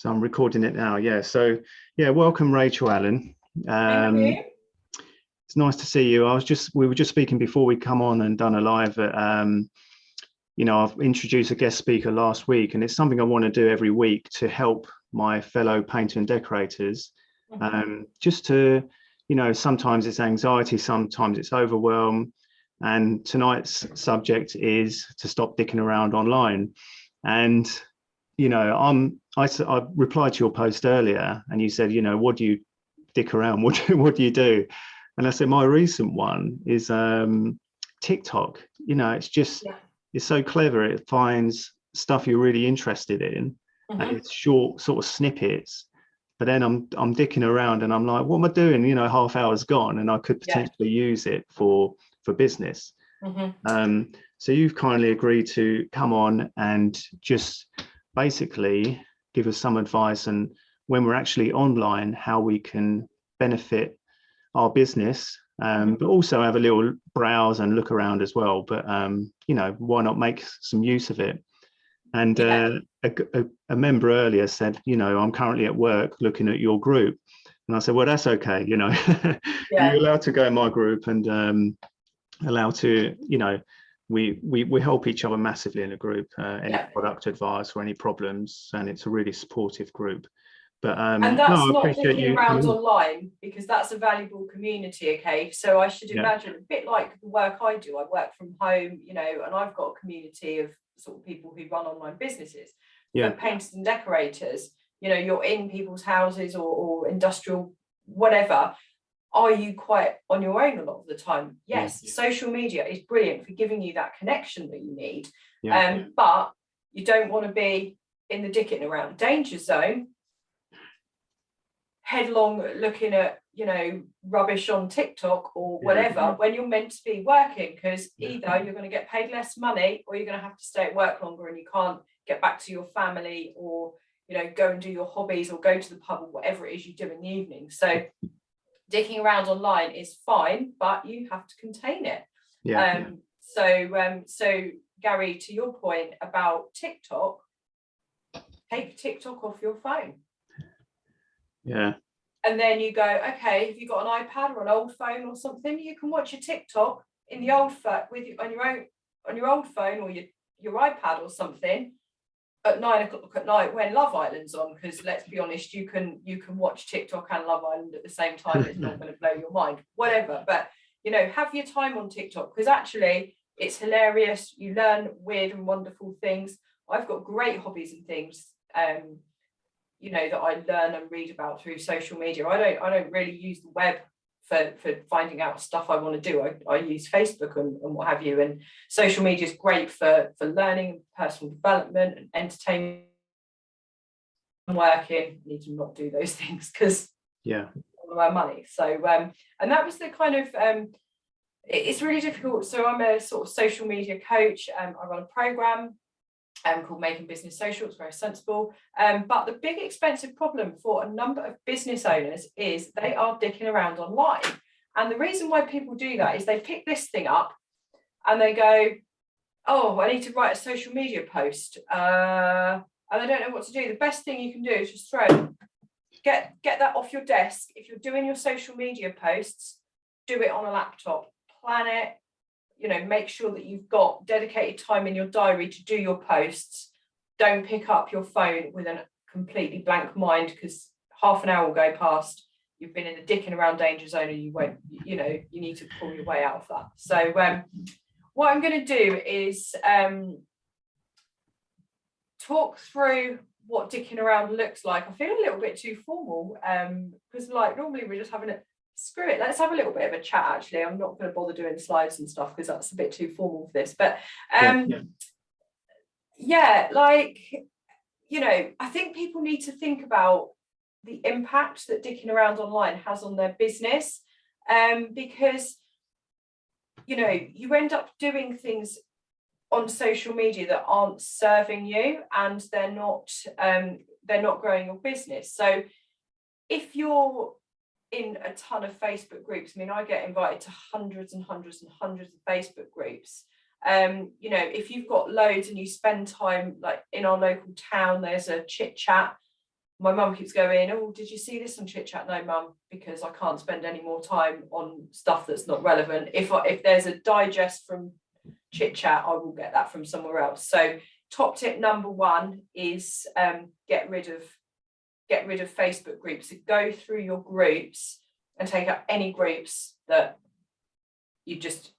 So I'm recording it now. Yeah. So yeah, welcome Rachel Allen. Thank you. It's nice to see you. We were just speaking before we come on and done a live at, I've introduced a guest speaker last week, and it's something I want to do every week to help my fellow painter and decorators. Just to, sometimes it's anxiety, sometimes it's overwhelm. And tonight's subject is to stop dicking around online. And I replied to your post earlier, and you said, what do you dick around? What do you do? And I said, my recent one is TikTok. It's so clever. It finds stuff you're really interested in, and it's short sort of snippets. But then I'm dicking around, and I'm like, what am I doing? Half hour's gone, and I could potentially use it for business. So you've kindly agreed to come on and just basically give us some advice, and when we're actually online, how we can benefit our business, but also have a little browse and look around as well. But why not make some use of it? And a member earlier said, I'm currently at work looking at your group, and I said, well, that's okay. You're allowed to go in my group, and allowed to, we help each other massively in a group, any product advice or any problems, and it's a really supportive group. But and that's not dicking around online, because that's a valuable community. Okay, so I should imagine a bit like the work I do. I work from home, and I've got a community of sort of people who run online businesses. For painters and decorators, you're in people's houses or industrial whatever. Are you quite on your own a lot of the time? Yes, social media is brilliant for giving you that connection that you need. But you don't want to be in the dicking around danger zone, headlong looking at, rubbish on TikTok or whatever, when you're meant to be working, because either you're going to get paid less money, or you're going to have to stay at work longer and you can't get back to your family, or, go and do your hobbies, or go to the pub, or whatever it is you do in the evening. So dicking around online is fine, but you have to contain it. So Gary, to your point about TikTok, take TikTok off your phone. And then you go, okay, if you've got an iPad or an old phone or something, you can watch your TikTok in the old phone on your old phone, or your iPad or something at 9 o'clock at night when Love Island's on, because let's be honest, you can watch TikTok and Love Island at the same time. It's not going to blow your mind, whatever. But have your time on TikTok, because actually it's hilarious. You learn weird and wonderful things. I've got great hobbies and things that I learn and read about through social media. I don't really use the web for finding out stuff I want to do. I use Facebook and what have you, and social media is great for learning, personal development, and entertainment. I'm working, I need to not do those things because all of our money. So and that was the kind of it's really difficult. So I'm a sort of social media coach. I run a program called Making Business Social. It's very sensible, but the big expensive problem for a number of business owners is they are dicking around online. And the reason why people do that is they pick this thing up and they go, oh, I need to write a social media post, and they don't know what to do. The best thing you can do is just get that off your desk. If you're doing your social media posts, do it on a laptop, plan it. Make sure that you've got dedicated time in your diary to do your posts. Don't pick up your phone with a completely blank mind, because half an hour will go past. You've been in the dicking around danger zone, and you won't, you need to pull your way out of that. So what I'm going to do is talk through what dicking around looks like. I feel a little bit too formal, because normally we're just having a screw it, let's have a little bit of a chat. Actually, I'm not going to bother doing slides and stuff because that's a bit too formal for this, but I think people need to think about the impact that dicking around online has on their business, because you end up doing things on social media that aren't serving you, and they're not growing your business. So if you're in a ton of Facebook groups, I get invited to hundreds and hundreds and hundreds of Facebook groups. If you've got loads and you spend time, like in our local town, there's a chit chat my mum keeps going, oh, did you see this on Chit Chat? No, mum, because I can't spend any more time on stuff that's not relevant. If there's a digest from Chit Chat, I will get that from somewhere else. So top tip number 1 is get rid of Facebook groups. So go through your groups and take out any groups that you just,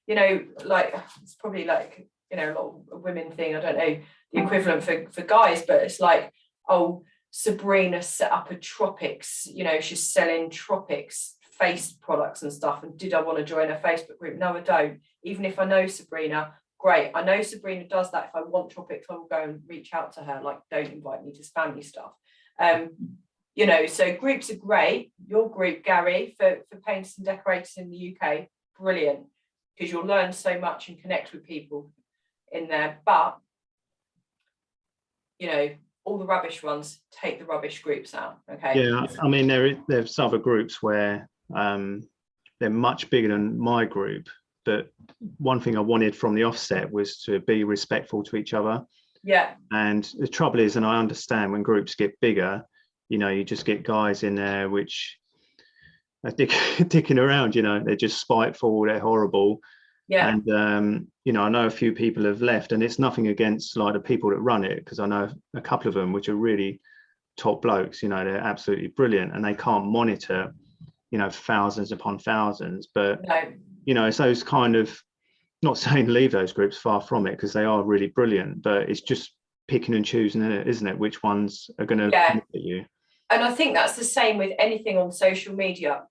like, it's probably like, a lot of women thing, I don't know the equivalent for guys, but it's like, oh, Sabrina set up a tropics, she's selling tropics face products and stuff, and did I want to join a Facebook group? No, I don't. Even if I know Sabrina, great, I know Sabrina does that. If I want tropics, I will go and reach out to her. Like, don't invite me to spam you stuff. So groups are great. Your group, Gary, for painters and decorators in the UK, brilliant, because you'll learn so much and connect with people in there. But all the rubbish ones, take the rubbish groups out. Okay. Yeah, I mean, there's other groups where they're much bigger than my group, but one thing I wanted from the offset was to be respectful to each other. Yeah. And the trouble is, and I understand when groups get bigger, you just get guys in there which are dicking around, they're just spiteful, they're horrible. Yeah. And I know a few people have left, and it's nothing against like the people that run it, because I know a couple of them which are really top blokes, they're absolutely brilliant, and they can't monitor thousands upon thousands. But no. It's those kind of, not saying leave those groups, far from it, because they are really brilliant, but it's just picking and choosing, isn't it, which ones are going to benefit you. And I think that's the same with anything on social media.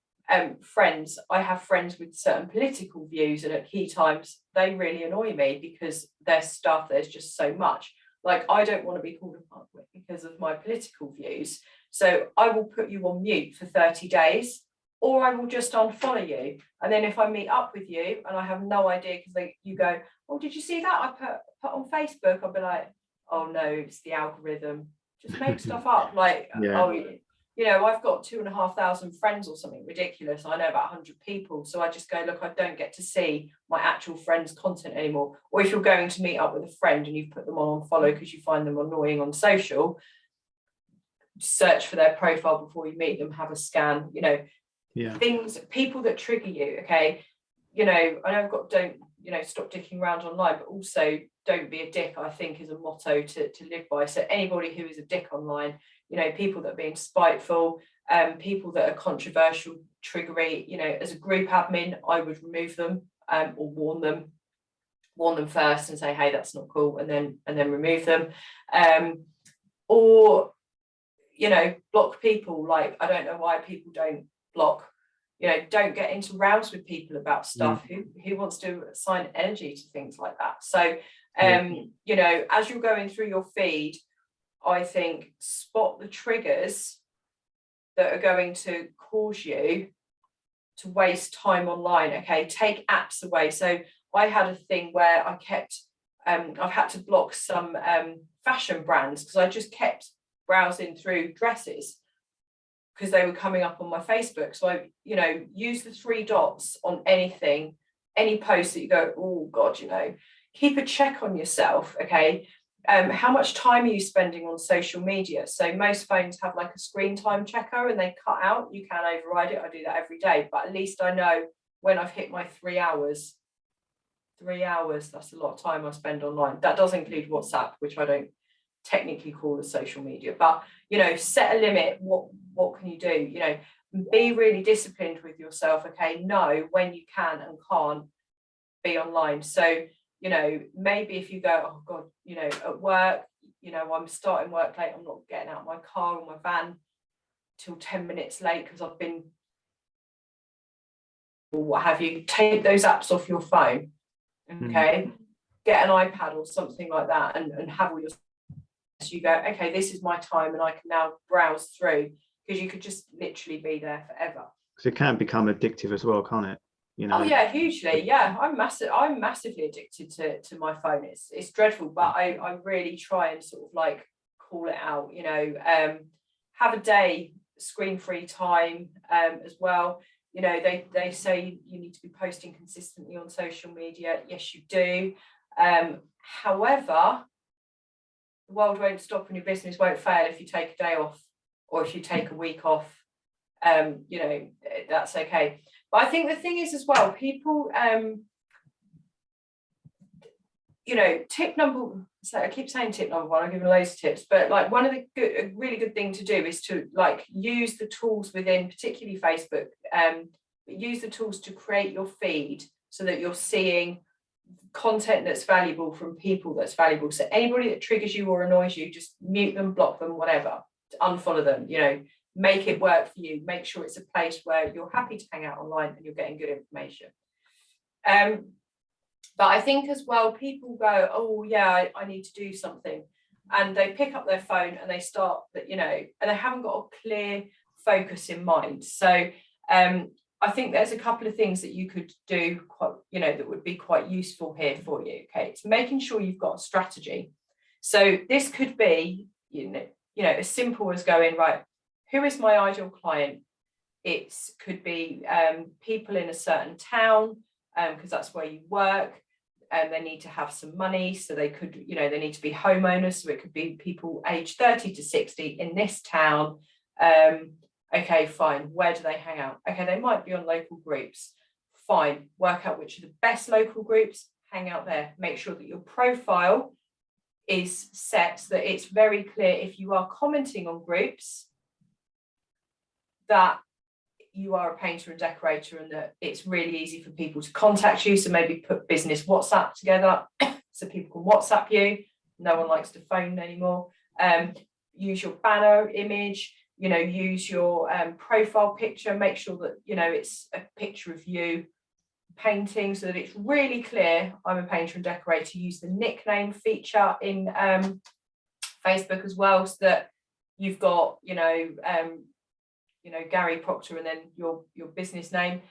Friends, I have friends with certain political views, and at key times they really annoy me because their stuff, there's just so much. Like, I don't want to be called a fuckwit because of my political views, so I will put you on mute for 30 days, or I will just unfollow you. And then if I meet up with you and I have no idea, because you go, oh, did you see that I put on Facebook? I'll be like, oh no, it's the algorithm. Just make stuff up. Like, I've got 2,500 friends or something ridiculous. I know about 100 people. So I just go, look, I don't get to see my actual friends' content anymore. Or if you're going to meet up with a friend and you've put them on follow because you find them annoying on social, search for their profile before you meet them, have a scan, things, people that trigger you. Okay. I know I've got, don't, stop dicking around online, but also don't be a dick, I think, is a motto to live by. So anybody who is a dick online, people that are being spiteful, people that are controversial, triggery, as a group admin, I would remove them, or warn them first and say, hey, that's not cool, and then remove them, or block people. Like, I don't know why people don't block. Don't get into rows with people about stuff. Who wants to assign energy to things like that? So as you're going through your feed, I think spot the triggers that are going to cause you to waste time online. Okay, take apps away. So I had a thing where I kept, I've had to block some fashion brands because I just kept browsing through dresses because they were coming up on my Facebook. So I, use the 3 dots on anything, any post that you go, oh God, keep a check on yourself. Okay. How much time are you spending on social media? So most phones have like a screen time checker and they cut out. You can override it. I do that every day, but at least I know when I've hit my 3 hours. 3 hours, that's a lot of time I spend online. That does include WhatsApp, which I don't technically call as social media, but set a limit. What can you do? Be really disciplined with yourself. Okay, know when you can and can't be online. So maybe if you go, oh God, at work, I'm starting work late, I'm not getting out of my car or my van till 10 minutes late because I've been, or what have you, take those apps off your phone. Okay, get an iPad or something like that and have all your, so you go, okay, this is my time and I can now browse through, because you could just literally be there forever. Because it can become addictive as well, can't it? Oh yeah, hugely. Yeah, I'm massively addicted to my phone. It's dreadful, but I really try and sort of like call it out. Have a day screen-free time as well. They say you need to be posting consistently on social media. Yes, you do. However, the world won't stop and your business won't fail if you take a day off or if you take a week off. You know, that's okay. But I think the thing is as well, people, you know, so I keep saying tip number one, I'm giving loads of tips, but like one of the a really good thing to do is to like use the tools within, particularly Facebook, use the tools to create your feed so that you're seeing content that's valuable from people that's valuable. So anybody that triggers you or annoys you, just mute them, block them, whatever, unfollow them, you know, make it work for you. Make sure it's a place where you're happy to hang out online and you're getting good information. But I think as well, people go, oh yeah, I need to do something. And they pick up their phone and they start, you know, and they haven't got a clear focus in mind. So I think there's a couple of things that you could do, you know, that would be quite useful here for you. Okay, it's making sure you've got a strategy. So this could be, you know, as simple as going, right, who is my ideal client? It could be people in a certain town, because that's where you work, and they need to have some money, so they could, you know, they need to be homeowners, so it could be people aged 30 to 60 in this town. Okay, fine, where do they hang out? Okay, they might be on local groups. Fine, work out which are the best local groups, hang out there. Make sure that your profile is set so that it's very clear if you are commenting on groups that you are a painter and decorator and that it's really easy for people to contact you. So maybe put business WhatsApp together so people can WhatsApp you. No one likes to phone anymore. Use your banner image, you know, use your profile picture, make sure that, you know, it's a picture of you painting so that it's really clear I'm a painter and decorator. Use the nickname feature in Facebook as well, so that you've got, you know, Gary Proctor and then your business name,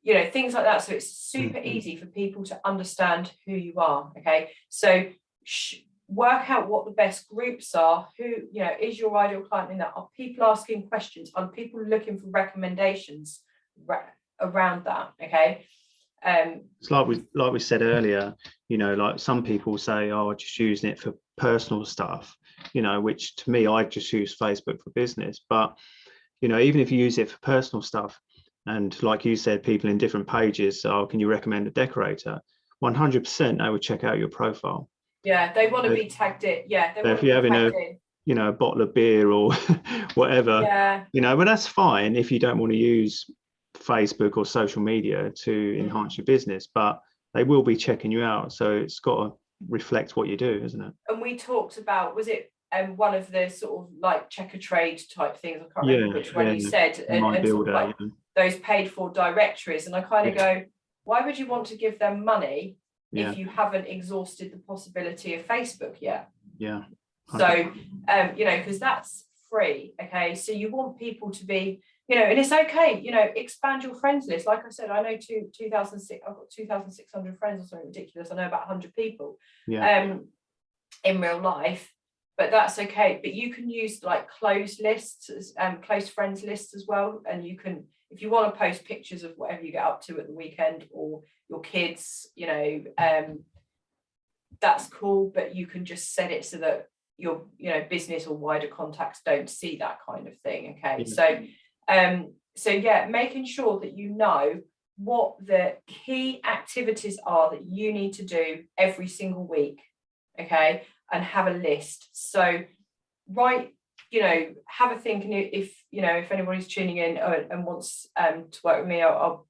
you know, things like that. So it's super easy for people to understand who you are. Okay, so work out what the best groups are. Who, you know, is your ideal client in that? Are people asking questions? Are people looking for recommendations around that? Okay. It's like we said earlier, you know, like some people say, oh, I'm just using it for personal stuff, you know, which to me, I just use Facebook for business. But you know, even if you use it for personal stuff, and like you said, people in different pages, oh, can you recommend a decorator? 100% they would check out your profile. Yeah, they want to be tagged in. Yeah, they want if you're having you know, a bottle of beer or whatever, yeah, you know, but that's fine if you don't want to use Facebook or social media to enhance your business, but they will be checking you out. So it's got to reflect what you do, isn't it? And we talked about, was it one of the sort of like checker trade type things? I can't remember which one you said, and sort of like those paid for directories. And I kind of go, why would you want to give them money if you haven't exhausted the possibility of Facebook yet? Yeah. So, you know, because that's free. Okay, so you want people to be, you know, and it's okay, you know, expand your friends list. Like I said, I know 2006, I've got 2,600 friends or something ridiculous. I know about 100 people in real life, but that's okay. But you can use like closed lists, close friends lists as well. And you can, if you want to post pictures of whatever you get up to at the weekend or your kids, you know, that's cool, but you can just set it so that your, you know, business or wider contacts don't see that kind of thing. Okay, so yeah, making sure that you know what the key activities are that you need to do every single week. Okay, and have a list. So write, you know, have a think, and if you know, if anybody's tuning in and wants to work with me, I'll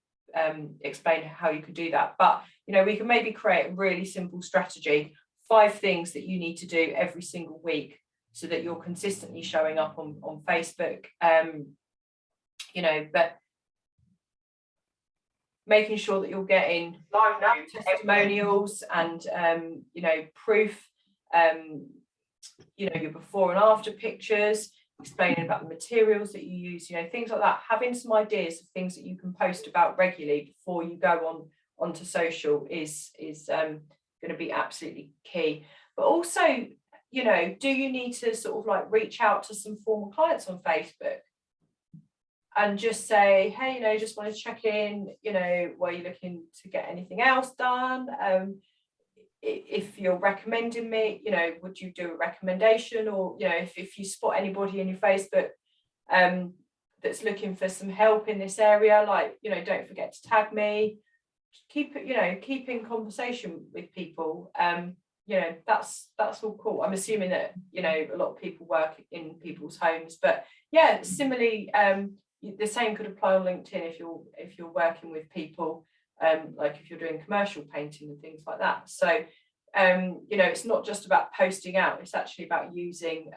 explain how you could do that. But you know, we can maybe create a really simple strategy, 5 things that you need to do every single week so that you're consistently showing up on Facebook, you know, but making sure that you're getting testimonials and you know, proof, you know, your before and after pictures, explaining about the materials that you use, you know, things like that. Having some ideas of things that you can post about regularly before you go onto social is going to be absolutely key. But also, you know, do you need to sort of like reach out to some former clients on Facebook and just say, hey, you know, just want to check in, you know, were you looking to get anything else done? if you're recommending me, you know, would you do a recommendation? Or, you know, if you spot anybody in your Facebook that's looking for some help in this area, like, you know, don't forget to tag me. Keep it, you know, keep in conversation with people. You know, that's all cool. I'm assuming that, you know, a lot of people work in people's homes, but yeah, similarly, the same could apply on LinkedIn if you're working with people, like if you're doing commercial painting and things like that. So you know, it's not just about posting out, it's actually about using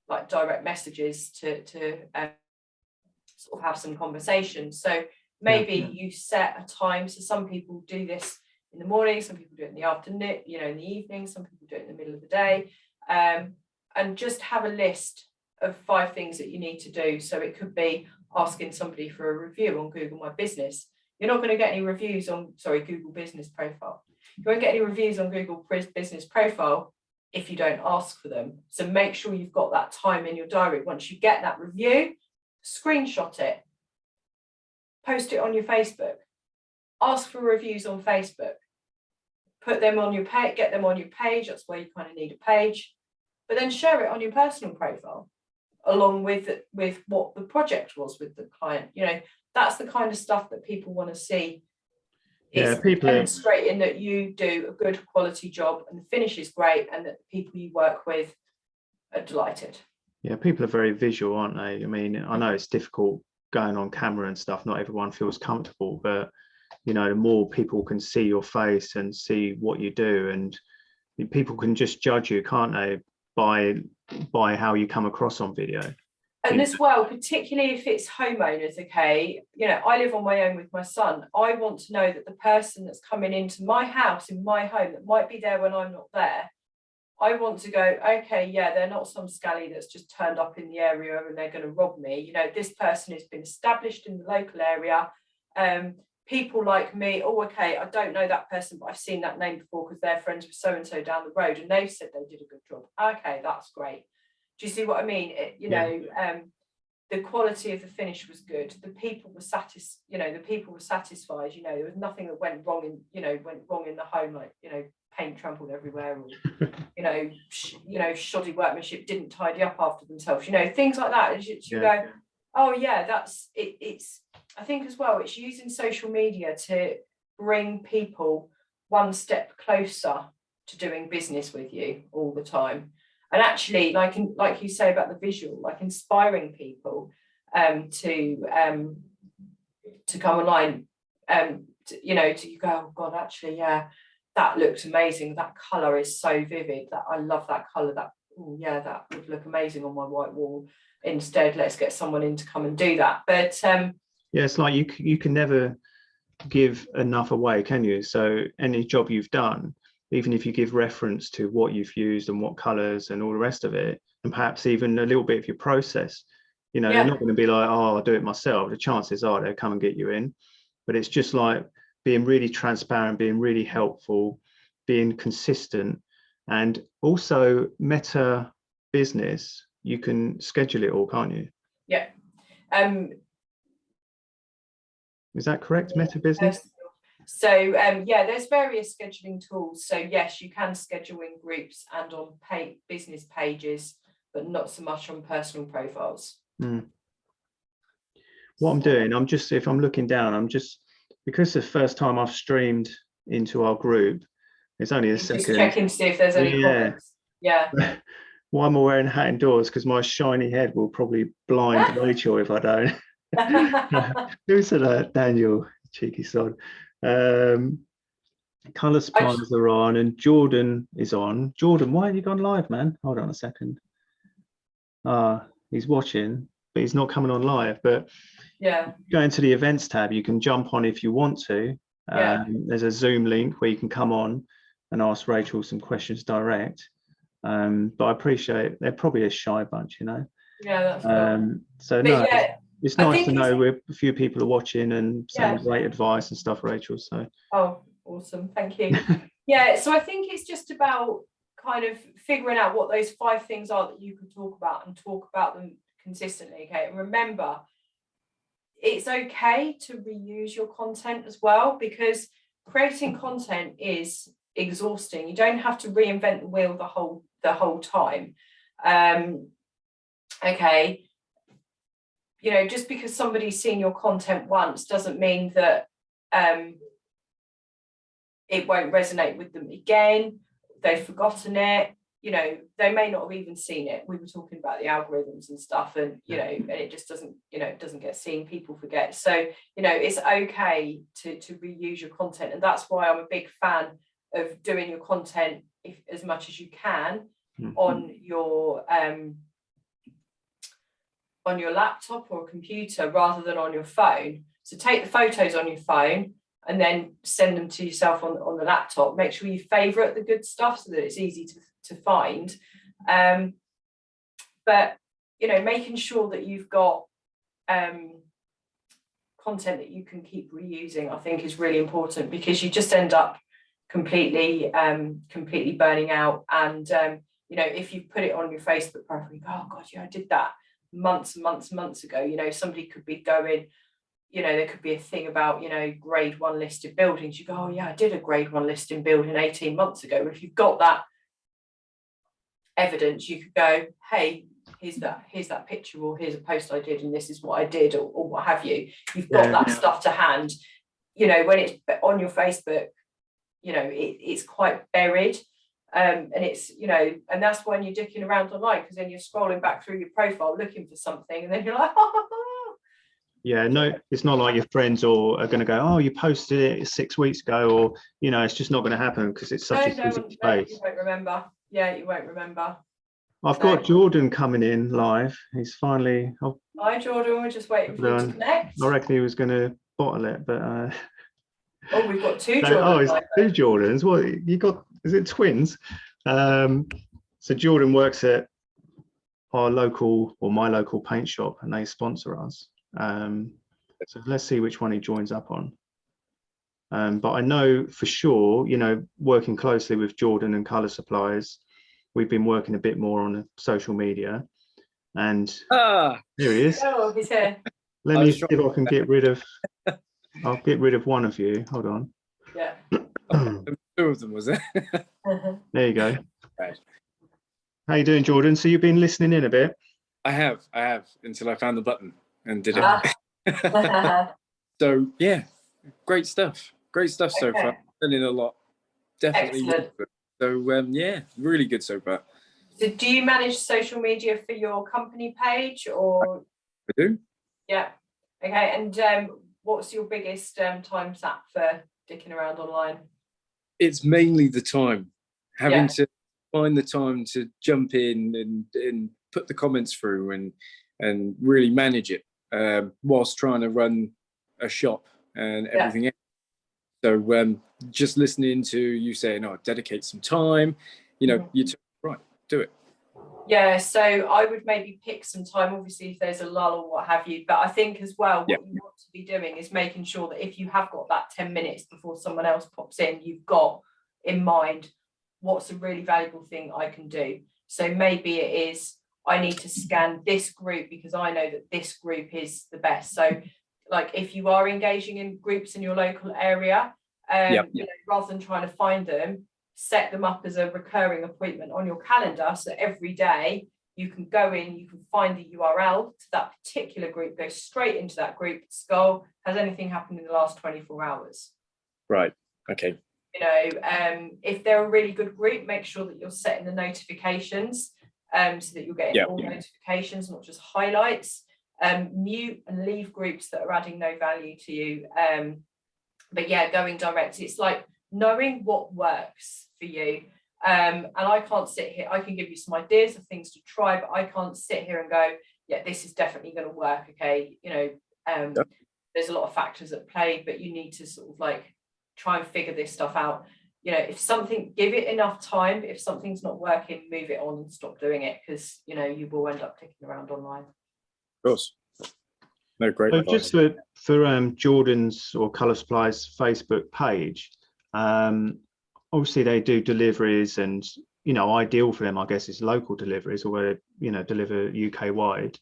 like direct messages to sort of have some conversations. So maybe you set a time. So some people do this in the morning, some people do it in the afternoon, you know, in the evening, some people do it in the middle of the day, and just have a list of 5 things that you need to do. So it could be asking somebody for a review on Google My Business. You're not going to get any reviews on, Google Business Profile. You won't get any reviews on Google Business Profile if you don't ask for them. So make sure you've got that time in your diary. Once you get that review, screenshot it, post it on your Facebook, ask for reviews on Facebook, put them on your page, get them on your page. That's where you kind of need a page, but then share it on your personal profile along with what the project was with the client. You know, that's the kind of stuff that people want to see. It's people demonstrating that you do a good quality job and the finish is great and that the people you work with are delighted. Yeah, people are very visual, aren't they? I mean, I know it's difficult going on camera and stuff. Not everyone feels comfortable, but you know, the more people can see your face and see what you do, and people can just judge you, can't they, by how you come across on video. And as well, particularly if it's homeowners, okay, you know, I live on my own with my son. I want to know that the person that's coming into my house, in my home, that might be there when I'm not there, I want to go, okay, yeah, they're not some scally that's just turned up in the area and they're going to rob me. You know, this person has been established in the local area. People like me, oh, okay, I don't know that person, but I've seen that name before because they're friends with so-and-so down the road and they've said they did a good job. Okay, that's great. Do you see what I mean? You know, the quality of the finish was good. The people were satisfied. You know, there was nothing that went wrong in the home, like, you know, paint trampled everywhere, or you know, shoddy workmanship, didn't tidy up after themselves. You know, things like that. You go, oh yeah, that's it. It's, I think as well, it's using social media to bring people one step closer to doing business with you all the time. And actually, like you say about the visual, like inspiring people to come online, you know, to go, oh God, actually, yeah, that looked amazing. That colour is so vivid. That I love that colour. That, oh, yeah, that would look amazing on my white wall. Instead, let's get someone in to come and do that. But yeah, it's like you can never give enough away, can you? So any job you've done, even if you give reference to what you've used and what colours and all the rest of it, and perhaps even a little bit of your process, you know, they're not going to be like, oh, I'll do it myself. The chances are they'll come and get you in. But it's just like being really transparent, being really helpful, being consistent, and also meta business. You can schedule it all, can't you? Yeah. Is that correct? Meta business? So yeah, there's various scheduling tools. So yes, you can schedule in groups and on business pages, but not so much on personal profiles. What I'm doing, if I'm looking down, because the first time I've streamed into our group, it's only a second. Just checking to see if there's any comments. Yeah. Why am I wearing a hat indoors? Because my shiny head will probably blind Rachel if I don't. Who said that? Daniel, cheeky sod. Colour suppliers are on, and Jordan is on. Jordan, why have you gone live, man? Hold on a second. He's watching, but he's not coming on live. But yeah, go into the events tab. You can jump on if you want to. There's a Zoom link where you can come on and ask Rachel some questions direct. But I appreciate they're probably a shy bunch, you know. Yeah, that's cool. So but no. Yeah, it's nice to know a few people are watching and saying great advice and stuff, Rachel. So awesome, thank you. Yeah, so I think it's just about kind of figuring out what those 5 things are that you can talk about and talk about them consistently. Okay, and remember, it's okay to reuse your content as well, because creating content is exhausting. You don't have to reinvent the wheel the whole time. Okay, you know, just because somebody's seen your content once doesn't mean that it won't resonate with them again. They've forgotten it. You know, they may not have even seen it. We were talking about the algorithms and stuff, and you know, and it just doesn't, you know, it doesn't get seen. People forget. So, you know, it's okay to reuse your content, and that's why I'm a big fan of doing your content as much as you can on your laptop or computer rather than on your phone. So take the photos on your phone and then send them to yourself on the laptop. Make sure you favorite the good stuff so that it's easy to find. But, you know, making sure that you've got content that you can keep reusing, I think is really important, because you just end up completely burning out. And, you know, if you put it on your Facebook profile, you go, oh God, yeah, I did that months and months ago. You know, somebody could be going, you know, there could be a thing about, you know, grade 1 listed buildings. You go, oh yeah, I did a grade 1 listing building 18 months ago. But if you've got that evidence, you could go, hey, here's that picture, or here's a post I did and this is what I did, or what have you. You've got that stuff to hand. You know, when it's on your Facebook, you know, it's quite buried. And it's, you know, and that's when you're dicking around online, because then you're scrolling back through your profile looking for something, and then you're like, yeah, no, it's not like your friends are going to go, oh, you posted it 6 weeks ago, or, you know, it's just not going to happen because it's such a busy space. You won't remember. Yeah, you won't remember. I've got Jordan coming in live. He's finally. Hi, Jordan. We're just waiting for you to connect. I reckon he was going to bottle it, but. Oh, we've got two Jordans. Oh, it's two Jordans. What you got? Is it twins? So Jordan works at our local, or my local paint shop, and they sponsor us. So let's see which one he joins up on. But I know for sure, you know, working closely with Jordan and Colour Supplies, we've been working a bit more on social media. And here he is. Oh, he's here. Let me see if I can get rid of. I'll get rid of one of you. Hold on. Yeah. Two of them, was it? There you go. Right. How you doing, Jordan? So you've been listening in a bit? I have, until I found the button and did it. So yeah, great stuff so far. Learning a lot, definitely. So yeah, really good so far. So do you manage social media for your company page, or? I do. Yeah. Okay. And what's your biggest time sap for dicking around online? It's mainly the time, having to find the time to jump in and put the comments through and really manage it whilst trying to run a shop and everything else. So just listening to you saying, oh, dedicate some time, you know, right, do it. Yeah, so I would maybe pick some time, obviously, if there's a lull or what have you. But I think as well, what you want to be doing is making sure that if you have got that 10 minutes before someone else pops in, you've got in mind what's a really valuable thing I can do. So maybe it is, I need to scan this group because I know that this group is the best. So like if you are engaging in groups in your local area, you know, rather than trying to find them, set them up as a recurring appointment on your calendar, so every day you can go in, you can find the URL to that particular group, go straight into that group, skull, has anything happened in the last 24 hours? Right, okay. You know, if they're a really good group, make sure that you're setting the notifications so that you're getting all notifications, not just highlights. Mute and leave groups that are adding no value to you. But yeah, going direct, it's like knowing what works for you. And I can't sit here, I can give you some ideas of things to try, but I can't sit here and go, yeah, this is definitely going to work. Okay, you know, there's a lot of factors at play, but you need to sort of like try and figure this stuff out. You know, if something, give it enough time. If something's not working, move it on and stop doing it, because you know you will end up kicking around online. Of course. No, great. So just for Jordan's or Colour Supply's Facebook page, obviously they do deliveries, and you know, ideal for them, I guess, is local deliveries, or where they, you know, deliver UK wide.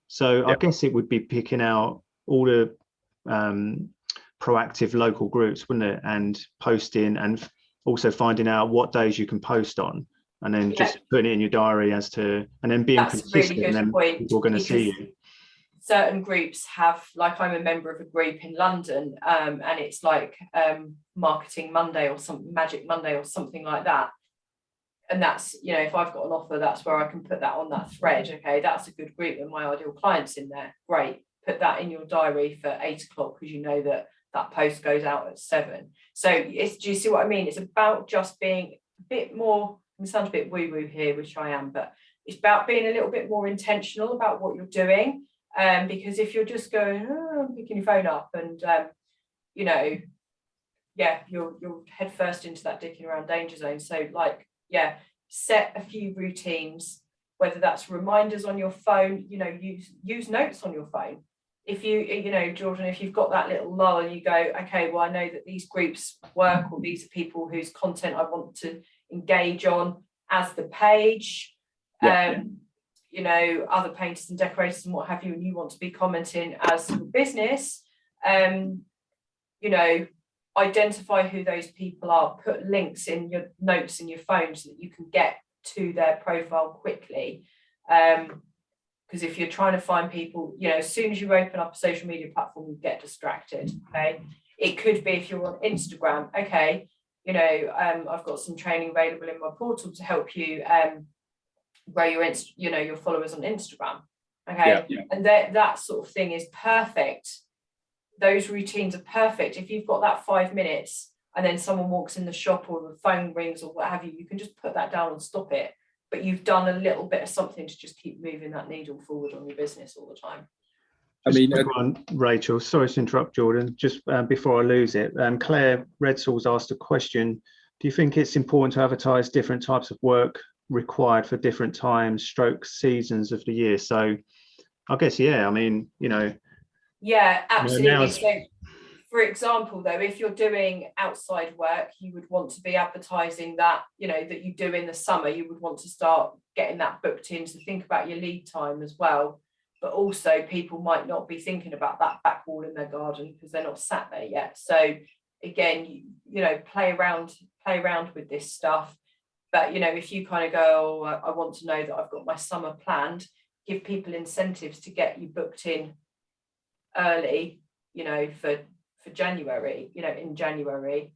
So I guess it would be picking out all the proactive local groups, wouldn't it, and posting and also finding out what days you can post on, and then just putting it in your diary as to, and then being That's a really consistent, and good then point, people are going to see because you. certain groups have, like I'm a member of a group in London, and it's like Marketing Monday or something, Magic Monday or something like that. And that's, you know, if I've got an offer, that's where I can put that on that thread. Okay, that's a good group and my ideal clients in there. Great. Put that in your diary for 8 o'clock, because you know that that post goes out at 7. So it's, do you see what I mean? It's about just being a bit more, it sounds a bit woo-woo here, which I am, but it's about being a little bit more intentional about what you're doing. Because if you're just going, picking your phone up and, you know, yeah, you're head first into that dicking around danger zone. So like, yeah, set a few routines, whether that's reminders on your phone, you know, use notes on your phone. If you know, Jordan, if you've got that little lull and you go, okay, well, I know that these groups work, or these are people whose content I want to engage on as the page, you know, other painters and decorators and what have you, and you want to be commenting as a business, you know, identify who those people are, put links in your notes in your phone so that you can get to their profile quickly. Because if you're trying to find people, you know, as soon as you open up a social media platform, you get distracted. Okay, it could be if you're on Instagram. Okay, you know, I've got some training available in my portal to help you grow your you know, your followers on Instagram. Okay, and that sort of thing is perfect. Those routines are perfect. If you've got that 5 minutes and then someone walks in the shop or the phone rings or what have you, you can just put that down and stop it. But you've done a little bit of something to just keep moving that needle forward on your business all the time. I mean, Rachel, sorry to interrupt, Jordan, just before I lose it. Claire Redsall's asked a question. Do you think it's important to advertise different types of work required for different times, seasons of the year? So I guess, yeah, I mean, you know. Yeah, absolutely. You know, so for example, though, if you're doing outside work, you would want to be advertising that, you know, that you do in the summer. You would want to start getting that booked in. So think about your lead time as well. But also people might not be thinking about that back wall in their garden because they're not sat there yet. So again, you know, play around with this stuff. But, you know, if you kind of go, oh, I want to know that I've got my summer planned, give people incentives to get you booked in early, you know, for January, you know, in January.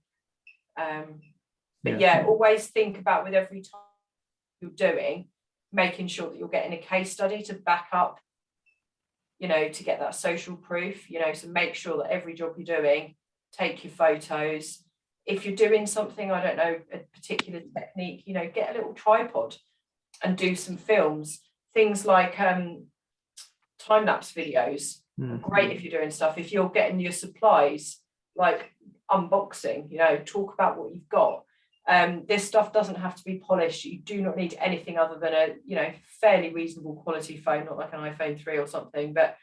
But yeah, always think about with every time you're doing, making sure that you're getting a case study to back up, you know, to get that social proof, you know, so make sure that every job you're doing, take your photos. If you're doing something, I don't know, a particular technique, you know, get a little tripod and do some films. Things like time-lapse videos are great if you're doing stuff. If you're getting your supplies, like unboxing, you know, talk about what you've got. This stuff doesn't have to be polished. You do not need anything other than a, you know, fairly reasonable quality phone, not like an iPhone 3 or something, but,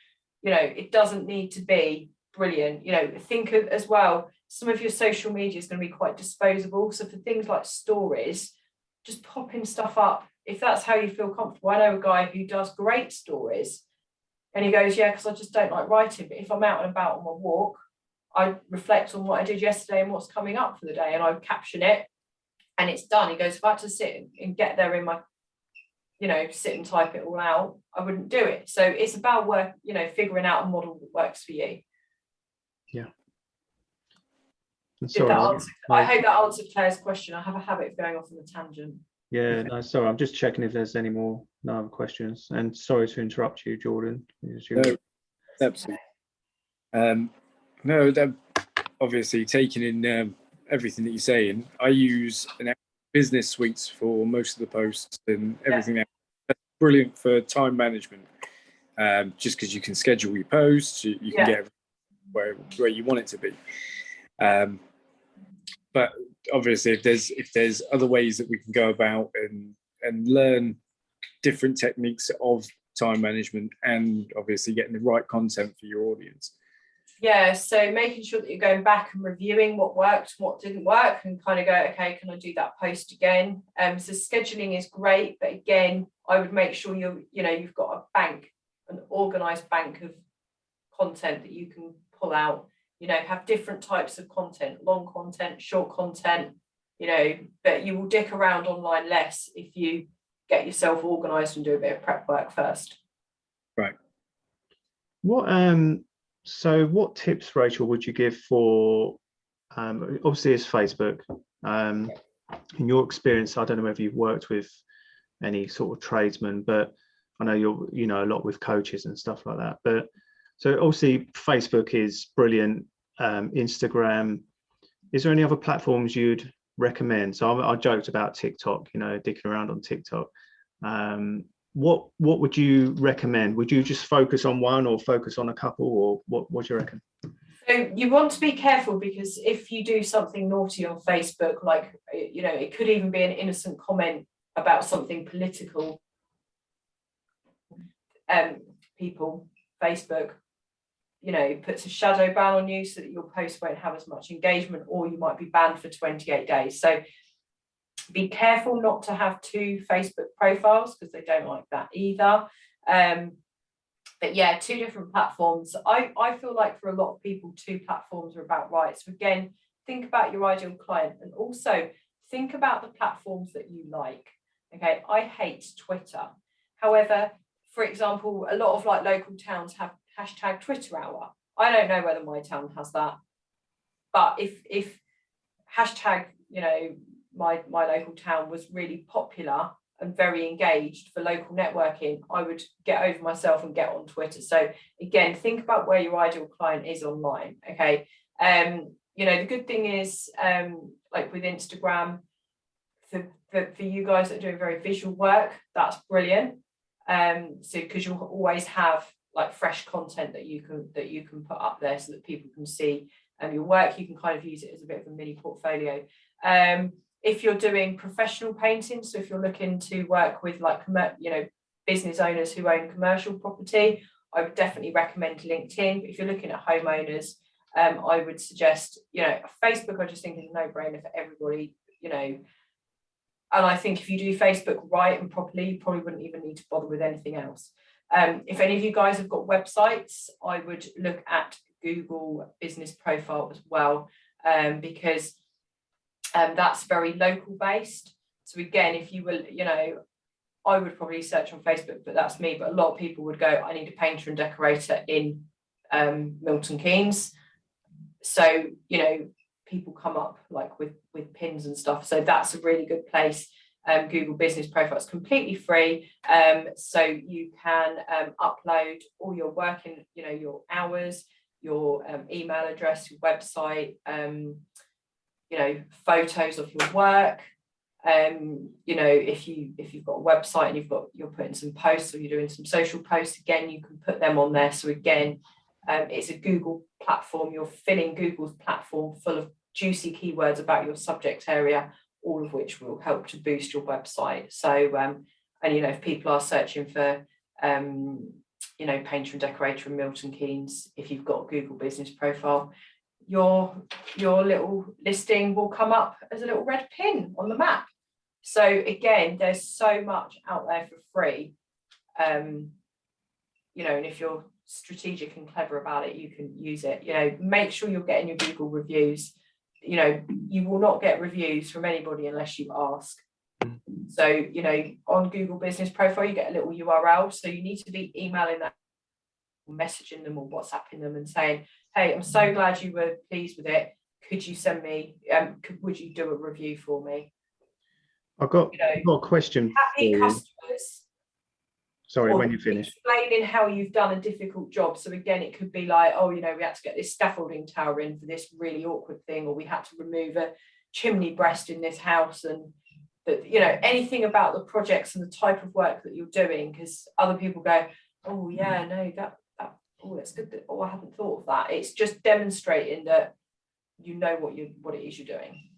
you know, it doesn't need to be brilliant. You know, think of as well, some of your social media is going to be quite disposable. So for things like stories, just popping stuff up, if that's how you feel comfortable. I know a guy who does great stories and he goes, yeah, because I just don't like writing. But if I'm out and about on my walk, I reflect on what I did yesterday and what's coming up for the day, and I caption it. And it's done. He goes, if I had to sit and get there in my, you know, sit and type it all out, I wouldn't do it. So it's about work, you know, figuring out a model that works for you. Yeah. Did that answer? I hope that answered Claire's question. I have a habit of going off on a tangent. Yeah, no, sorry, I'm just checking if there's any more other questions. And sorry to interrupt you, Jordan. No, absolutely. No, that obviously taking in everything that you're saying. I use an business suites for most of the posts and everything else. That's brilliant for time management. Just because you can schedule your posts, you can get where you want it to be. But obviously, if there's other ways that we can go about and learn different techniques of time management, and obviously getting the right content for your audience. Yeah, so making sure that you're going back and reviewing what worked, what didn't work, and kind of go, okay, can I do that post again? So scheduling is great, but again, I would make sure you've got a bank, an organized bank of content that you can pull out. You know, have different types of content, long content, short content, you know, but you will dick around online less if you get yourself organized and do a bit of prep work first. Right. What so what tips, Rachel, would you give for obviously it's Facebook, in your experience, I don't know whether you've worked with any sort of tradesmen, but I know you're, you know, a lot with coaches and stuff like that. But so obviously Facebook is brilliant. Instagram, is there any other platforms you'd recommend? So I joked about TikTok, you know, dicking around on TikTok. What would you recommend? Would you just focus on one or focus on a couple, or what do you reckon? So you want to be careful, because if you do something naughty on Facebook, like, you know, it could even be an innocent comment about something political. People, Facebook, you know, puts a shadow ban on you so that your post won't have as much engagement, or you might be banned for 28 days. So be careful not to have 2 Facebook profiles, because they don't like that either. But yeah, 2 different platforms. I feel like for a lot of people, 2 platforms are about right. So again, think about your ideal client, and also think about the platforms that you like. Okay, I hate Twitter. However, for example, a lot of like local towns have hashtag Twitter hour. I don't know whether my town has that, but if hashtag, you know, my local town was really popular and very engaged for local networking, I would get over myself and get on Twitter. So again, think about where your ideal client is online. Okay. You know, the good thing is, like with Instagram, for you guys that are doing very visual work, that's brilliant. So because you'll always have like fresh content that you can put up there so that people can see your work. You can kind of use it as a bit of a mini portfolio. If you're doing professional painting, so if you're looking to work with like, you know, business owners who own commercial property, I would definitely recommend LinkedIn. But if you're looking at homeowners, I would suggest, you know, Facebook, I just think is a no-brainer for everybody, you know. And I think if you do Facebook right and properly, you probably wouldn't even need to bother with anything else. If any of you guys have got websites, I would look at Google Business Profile as well, because that's very local based. So again, if you will, you know, I would probably search on Facebook, but that's me. But a lot of people would go, I need a painter and decorator in Milton Keynes. So, you know, people come up like with pins and stuff. So that's a really good place. Google Business Profile is completely free. So you can upload all your working, you know, your hours, your email address, your website, you know, photos of your work. You know, if you've got a website and you're putting some posts or you're doing some social posts, again, you can put them on there. So again, it's a Google platform. You're filling Google's platform full of juicy keywords about your subject area, all of which will help to boost your website. So, and you know, if people are searching for, you know, painter and decorator in Milton Keynes, if you've got a Google Business Profile, your little listing will come up as a little red pin on the map. So again, there's so much out there for free, you know, and if you're strategic and clever about it, you can use it. You know, make sure you're getting your Google reviews. You know, you will not get reviews from anybody unless you ask. So, you know, on Google Business Profile, you get a little URL. So you need to be emailing that, messaging them or WhatsApping them and saying, hey, I'm so glad you were pleased with it. Could you send me, would you do a review for me? I've got, you know, I've got a question. Happy customers. Sorry, when you finish. Explaining how you've done a difficult job. So again, it could be like, oh, you know, we had to get this scaffolding tower in for this really awkward thing, or we had to remove a chimney breast in this house, and that, you know, anything about the projects and the type of work that you're doing, because other people go, oh yeah, no, that oh, that's good. Oh, I haven't thought of that. It's just demonstrating that you know what it is you're doing.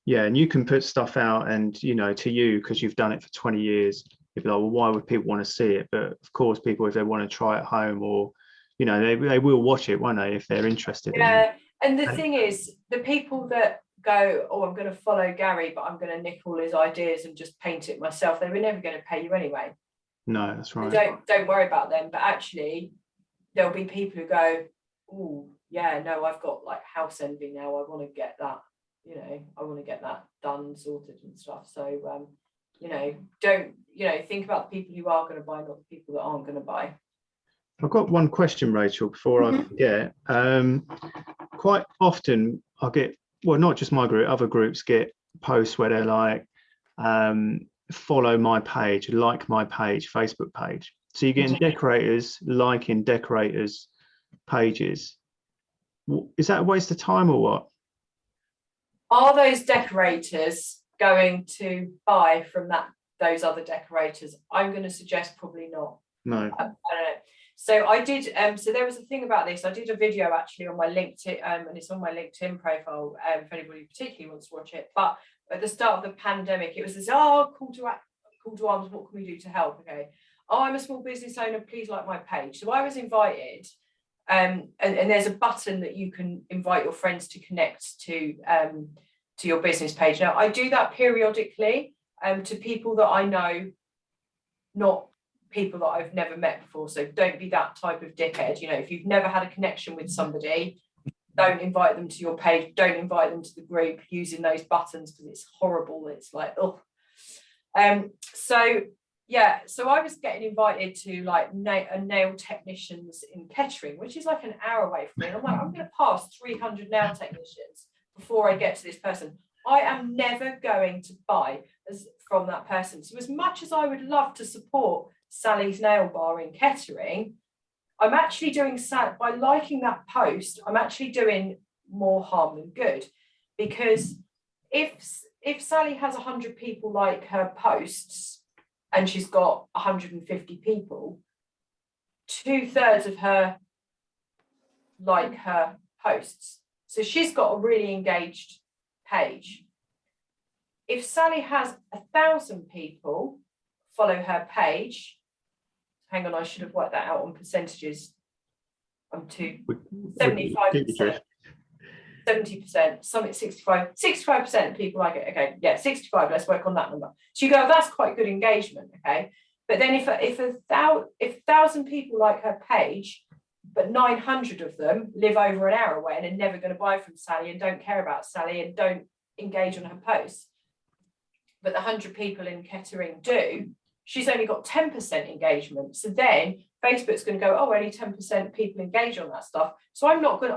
Yeah, and you can put stuff out, and you know, to you, because you've done it for 20 years, you'd be like, well, why would people want to see it? But of course, people, if they want to try at home, or you know, they will watch it, won't they, if they're interested. Yeah, and the thing is, the people that go, oh, I'm going to follow Gary, but I'm going to nick all his ideas and just paint it myself, they were never going to pay you anyway. No, that's right. So don't worry about them. But actually, there'll be people who go, oh yeah, no, I've got like house envy now, I want to get that, you know, I want to get that done, sorted and stuff. So, you know, don't, you know, think about the people who are going to buy, not the people that aren't going to buy. I've got one question, Rachel, before I forget. Quite often I get, well, not just my group, other groups get posts where they're like, follow my page, like my page, Facebook page. So you're getting decorators liking decorators pages. Is that a waste of time or what? Are those decorators going to buy from those other decorators? I'm going to suggest probably not. No. I don't know. So I did, so there was a thing about this. I did a video actually on my LinkedIn, and it's on my LinkedIn profile, if anybody particularly wants to watch it. But at the start of the pandemic, it was this, call to arms, what can we do to help? Okay. Oh, I'm a small business owner, please like my page. So I was invited, and there's a button that you can invite your friends to connect to your business page. Now, I do that periodically to people that I know, not people that I've never met before. So don't be that type of dickhead. You know, if you've never had a connection with somebody, don't invite them to your page, don't invite them to the group using those buttons, because it's horrible. It's like, oh. So yeah, so I was getting invited to like nail technicians in Kettering, which is like an hour away from me. And I'm like, I'm going to pass 300 nail technicians before I get to this person. I am never going to buy from that person. So as much as I would love to support Sally's Nail Bar in Kettering, I'm actually doing, by liking that post, I'm actually doing more harm than good. Because if Sally has 100 people like her posts and she's got 150 people, 2/3 of her like her posts. So she's got a really engaged page. If Sally has 1,000 people follow her page, hang on, I should have worked that out on percentages. I'm too 75%, 70%, something 65% of people like it. Okay, yeah, 65. Let's work on that number. So you go, that's quite good engagement. Okay, but then if 1,000 people like her page, but 900 of them live over an hour away and are never going to buy from Sally and don't care about Sally and don't engage on her posts, but the 100 people in Kettering do, she's only got 10% engagement. So then Facebook's going to go, oh, only 10% people engage on that stuff. So I'm not going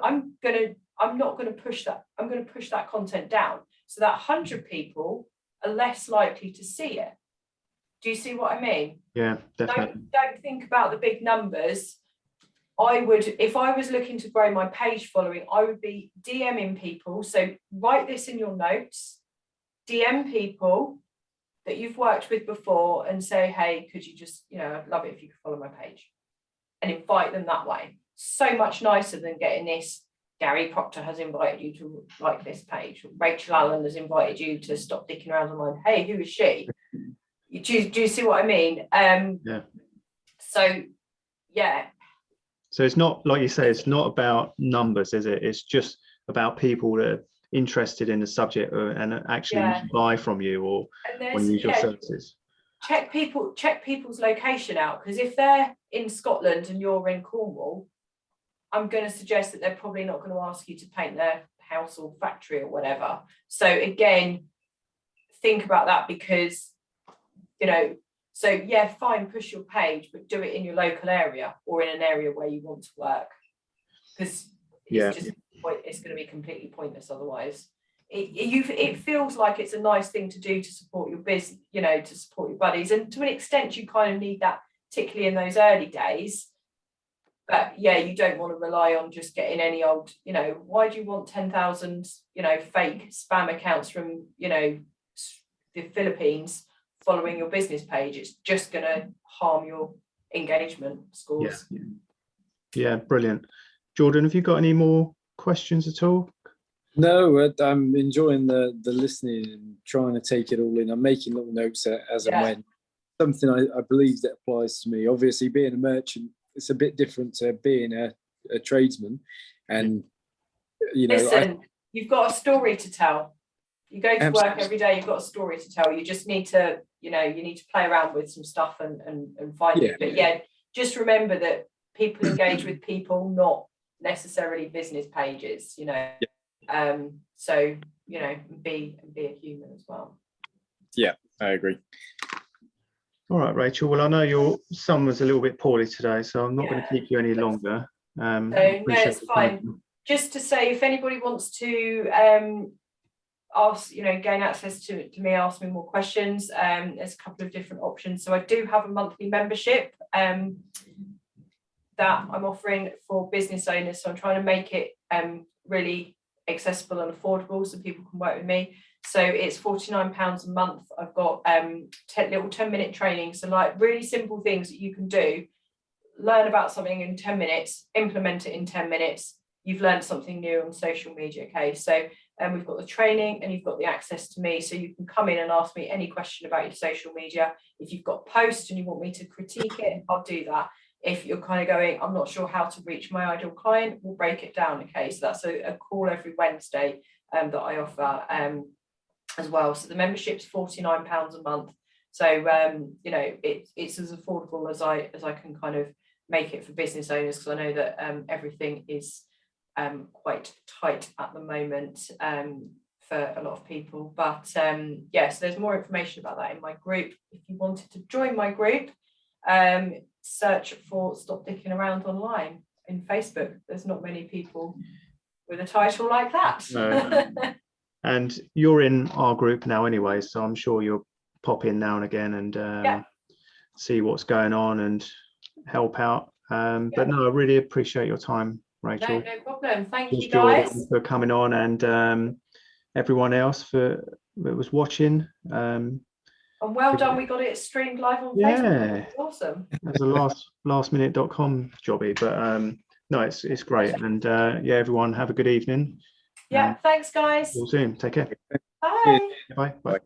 to push that. I'm going to push that content down. So that 100 people are less likely to see it. Do you see what I mean? Yeah, definitely. Don't think about the big numbers. I would, if I was looking to grow my page following, I would be DMing people. So write this in your notes. DM people that you've worked with before and say, hey, could you just, you know, I'd love it if you could follow my page, and invite them that way. So much nicer than getting this, Gary Proctor has invited you to like this page. Rachel Allen has invited you to stop dicking around online. Hey, who is she? Do you see what I mean? Yeah. So, yeah. So it's not, like you say, it's not about numbers, is it? It's just about people that are interested in the subject and actually buy from you or use your services. Check people's location out, because if they're in Scotland and you're in Cornwall, I'm going to suggest that they're probably not going to ask you to paint their house or factory or whatever. So again, think about that, because, you know, so yeah, fine, push your page, but do it in your local area or in an area where you want to work, because it's going to be completely pointless otherwise. It feels like it's a nice thing to do to support your business, you know, to support your buddies, and to an extent you kind of need that, particularly in those early days. But yeah, you don't want to rely on just getting any old, you know, why do you want 10,000, you know, fake spam accounts from, you know, the Philippines following your business page? It's just going to harm your engagement scores. Yeah, brilliant. Jordan, have you got any more questions at all? No, I'm enjoying the listening and trying to take it all in. I'm making little notes as and when. Something I believe that applies to me. Obviously, being a merchant, it's a bit different to being a tradesman. And, you know, listen, you've got a story to tell. You go to work every day, you've got a story to tell. You just need to, you know, you need to play around with some stuff and find it. But yeah, just remember that people engage with people, not necessarily business pages, you know. So you know, and be a human as well. Yeah, I agree. All right, Rachel. Well, I know your son was a little bit poorly today, so I'm not going to keep you any longer. No, it's fine. Just to say, if anybody wants to ask, you know, gain access to me, ask me more questions, there's a couple of different options. So I do have a monthly membership that I'm offering for business owners. So I'm trying to make it really accessible and affordable so people can work with me. So it's £49 a month. I've got little 10-minute training. So like really simple things that you can do, learn about something in 10 minutes, implement it in 10 minutes. You've learned something new on social media. Okay, so we've got the training and you've got the access to me. So you can come in and ask me any question about your social media. If you've got posts and you want me to critique it, I'll do that. If you're kind of going, I'm not sure how to reach my ideal client, we'll break it down. Okay, so that's a call every Wednesday that I offer as well. So the membership's £49 a month. So you know, it's as affordable as I can kind of make it for business owners, because I know that everything is quite tight at the moment for a lot of people. But yes, there's more information about that in my group. If you wanted to join my group, search for Stop Dicking Around Online in Facebook. There's not many people with a title like that. No. And you're in our group now anyway, so I'm sure you'll pop in now and again and see what's going on and help out. But no, I really appreciate your time, Rachel. No problem. Thank you guys for coming on, and everyone else that was watching. And well done, we got it streamed live on Yeah. Facebook. Awesome. As a lastminute.com jobby, but no, it's great. And yeah, everyone have a good evening. Yeah, thanks guys. See you soon. Take care. Bye. Bye.